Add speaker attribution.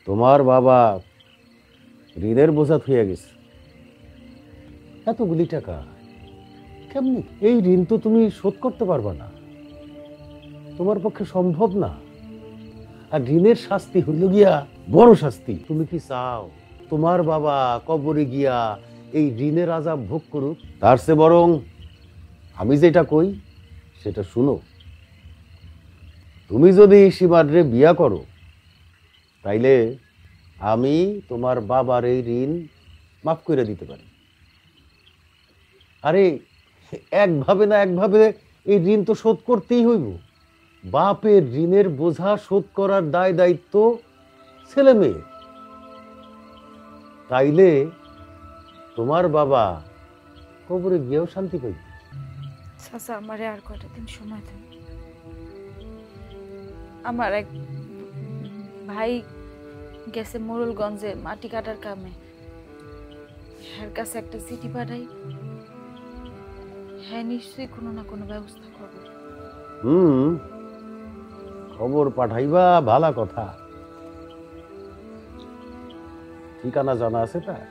Speaker 1: তোমার বাবা ঋণের বোঝা হয়ে গেছে। এতগুলি টাকা কেমনি? এই ঋণ তো তুমি শোধ করতে পারবা না, তোমার পক্ষে সম্ভব না। আর ঋণের শাস্তি হইল গিয়া বড় শাস্তি। তুমি কি চাও তোমার বাবা কবরে গিয়া এই ঋণের আযাব ভোগ করুক? তার চেয়ে বরং আমি যেটা কই সেটা শুনো। তুমি যদি সীমারে বিয়া করো তাইলে আমি তোমার বাবার এই ঋণ মাফ করে দিতে পারি। আরে একভাবে না একভাবে এই ঋণ তো শোধ করতেই হইব। বাপের ঋণের বোঝা শোধ করার দায় দায়িত্ব ছেলে মেয়ে। তাইলে তোমার বাবা কবরে গিয়েও শান্তি পাইবে।
Speaker 2: চাচা আমারে আর কয়টা দিন সময় দেন। আমার এক ভাই গেছে মোরলগঞ্জে মাটি কাটার কামে, এর কাছে একটা চিঠি পাঠাই, হ্যাঁ নিশ্চয়ই কোনো না কোনো ব্যবস্থা করবে।
Speaker 1: খবর পাঠাইবা ভালা কথা। ঠিকানা জানা আছে তার?